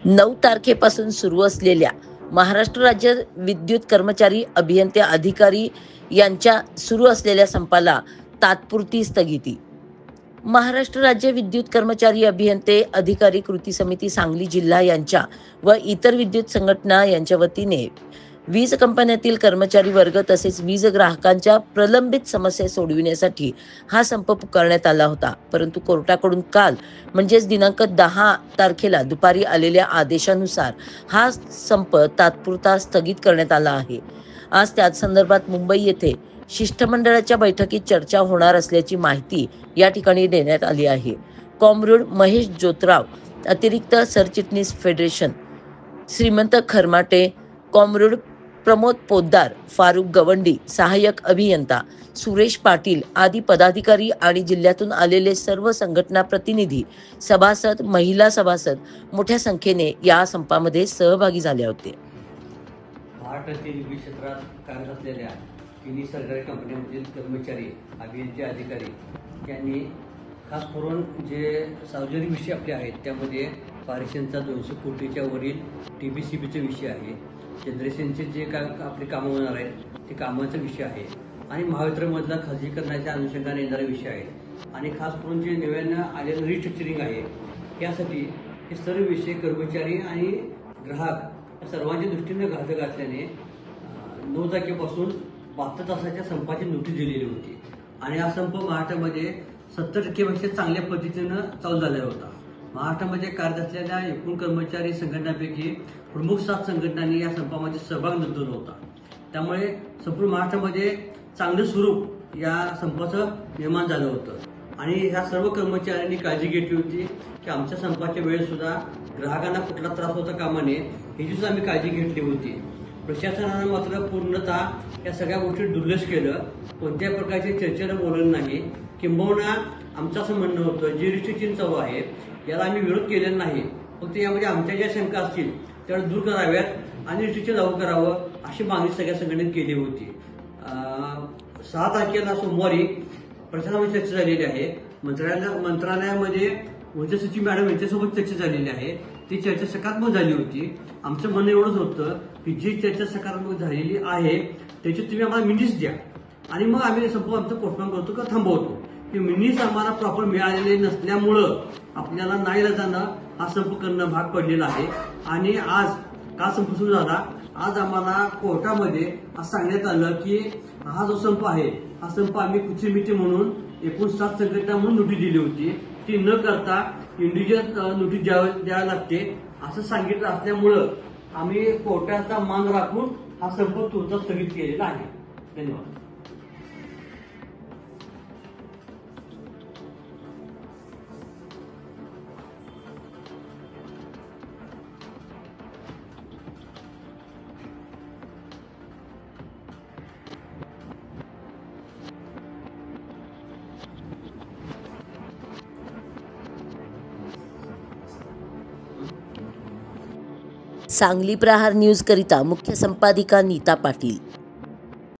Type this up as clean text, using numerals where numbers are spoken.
9 तारखेपासून सुरू असलेल्या महाराष्ट्र राज्य विद्युत कर्मचारी अभियंते अधिकारी यांच्या सुरू असलेल्या संपाला तात्पुरती स्थगिती. महाराष्ट्र राज्य विद्युत कर्मचारी अभियंते अधिकारी कृती समिती सांगली जिल्हा यांच्या व इतर विद्युत संघटना यांच्या वतीने वीज कंपन्यातील कर्मचारी वर्ग तसेच वीज ग्राहकांच्या प्रलंबित समस्या सोडविण्यासाठी हा संप पुकारण्यात आला होता. परंतु कोर्टाकडून काल म्हणजेच दिनांक 10 तारखेला दुपारी आलेल्या आदेशानुसार हा संप तात्पुरता स्थगित करण्यात आला आहे. आज त्याच संदर्भात मुंबई येथे शिष्टमंडळाच्या बैठकीत चर्चा होणार असल्याची माहिती या ठिकाणी देण्यात आली आहे. कॉम्रेड महेश जोतराव, अतिरिक्त सरचिटणीस फेडरेशन, श्रीमंत खरमाटे, कॉम्रेड प्रमोद पोद्दार, फारुख गवंडी, सहाय्यक अभियंता सुरेश पाटील आदी पदाधिकारी आणि जिल्ह्यातून आलेले सर्व संघटना प्रतिनिधी, सभासद, महिला सभासद मोठ्या संख्येने या संपामध्ये सहभागी झाले होते. महाराष्ट्रातील विविध क्षेत्रात कार्यरत असलेल्या तिन्ही सरकारी कंपन्यांमधील कर्मचारी, अभियंते, अधिकारी यांनी खास करून जे सार्वजनिक विषय आपले आहेत त्यामध्ये पारेषणचा 200 कोटीच्या वरील TBCBचे विषय आहे, जनरेशनचे जे काय आपली कामं होणार आहेत ते कामाचा विषय आहे आणि महावितरणमधला खाजगीकरणाच्या अनुषंगाने येणारे विषय आहेत आणि खास करून जे नव्यानं आलेलं रिस्ट्रक्चरिंग आहे यासाठी हे सर्व विषय कर्मचारी आणि ग्राहक या सर्वांच्या दृष्टीने घातक असल्याने 9 तारखेपासून 72 तासाच्या संपाची नोटीस दिलेली होती आणि हा संप महाराष्ट्रामध्ये 70% चांगल्या पद्धतीनं चालू झालेला होता. महाराष्ट्रामध्ये कार्यरत असलेल्या एकूण कर्मचारी संघटनांपैकी प्रमुख 7 संघटनांनी या संपामध्ये सहभाग नोंदवला होता. त्यामुळे संपूर्ण महाराष्ट्रामध्ये चांगलं स्वरूप या संपाचं निर्माण झालं होतं आणि ह्या सर्व कर्मचाऱ्यांनी काळजी घेतली होती की आमच्या संपाच्या वेळेस सुद्धा ग्राहकांना कुठला त्रास होता कामा नये ह्याची सुद्धा आम्ही काळजी घेतली होती. प्रशासनानं मात्र पूर्णतः या सगळ्या गोष्टी दुर्लक्ष केलं, कोणत्याही प्रकारच्या चर्चेला बोललं नाही. किंबहुना आमचं असं म्हणणं होतं जे रिस्ट्रिक्शन चालू आहे याला आम्ही विरोध केलेला नाही, फक्त यामध्ये आमच्या ज्या शंका असतील त्या दूर कराव्यात आणि रिस्ट्रिक्शन लागू करावं अशी मागणी सगळ्या संघटनेत केली होती. 6 तारखेला सोमवारी प्रशासनामध्ये चर्चा झालेली आहे. मंत्रालयामध्ये ऊर्जा सचिव मॅडम यांच्यासोबत चर्चा झालेली आहे. ती चर्चा सकारात्मक झाली होती. आमचं म्हणणं एवढंच होतं की जी चर्चा सकारात्मक झालेली आहे त्याची तुम्ही आम्हाला मिनिट्स द्या आणि मग आम्ही संप आमचं पोस्टपोन करतो किंवा थांबवतो. की मिनिट्स आम्हाला प्रॉपर मिळालेले नसल्यामुळं आपल्याला नाईलाजानं हा संप करणं भाग पडलेला आहे आणि आज का संप सुरू झाला, आज आम्हाला कोर्टामध्ये असं सांगण्यात आलं की हा जो संप आहे हा संप आम्ही कुचीमिती म्हणून एकूण 7 संघटना म्हणून नोटीस दिली होती, ती न करता इंडिव्हिज्युअल नोटीस द्यावी लागते असं सांगितलं असल्यामुळं आम्ही कोर्टाचा मान राखून हा संप तुर्त स्थगित केलेला आहे. धन्यवाद. सांगली प्रहार न्यूज करिता मुख्य संपादिका नीता पाटील.